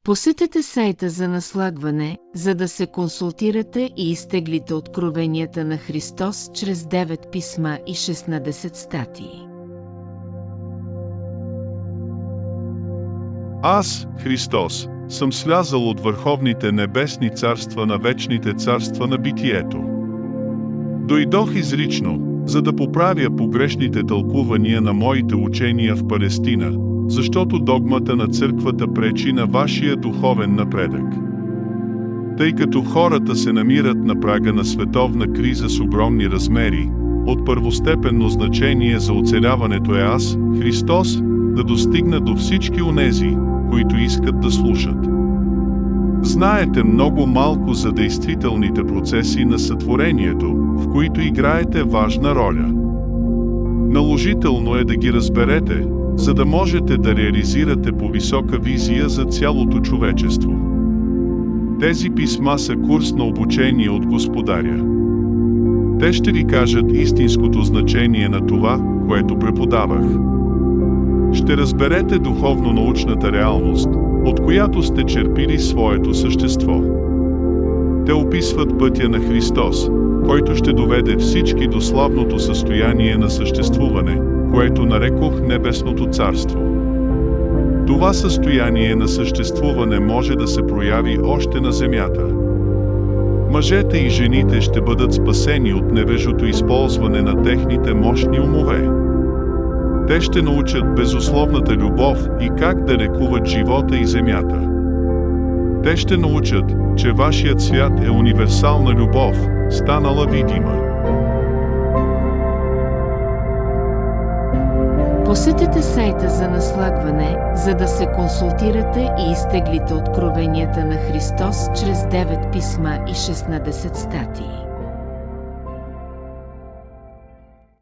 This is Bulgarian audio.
Посетете сайта за наслагване, за да се консултирате и изтеглите откровенията на Христос чрез 9 писма и 16 статии. Аз, Христос, съм слязал от върховните небесни царства на вечните царства на битието. Дойдох изрично, за да поправя погрешните тълкувания на моите учения в Палестина, защото догмата на църквата пречи на вашия духовен напредък. Тъй като хората се намират на прага на световна криза с огромни размери, от първостепенно значение за оцеляването е аз, Христос, да достигна до всички онези, които искат да слушат. Знаете много малко за действителните процеси на сътворението, в които играете важна роля. Наложително е да ги разберете, за да можете да реализирате по-висока визия за цялото човечество. Тези писма са курс на обучение от Господаря. Те ще ви кажат истинското значение на това, което преподавах. Ще разберете духовно-научната реалност, от която сте черпили своето същество. Те описват пътя на Христос, който ще доведе всички до славното състояние на съществуване, което нарекох Небесното царство. Това състояние на съществуване може да се прояви още на земята. Мъжете и жените ще бъдат спасени от невежото използване на техните мощни умове. Те ще научат безусловната любов и как да лекуват живота и земята. Те ще научат, че вашият свят е универсална любов, станала видима. Посетете сайта за наслагване, за да се консултирате и изтеглите откровенията на Христос чрез 9 писма и 16 статии.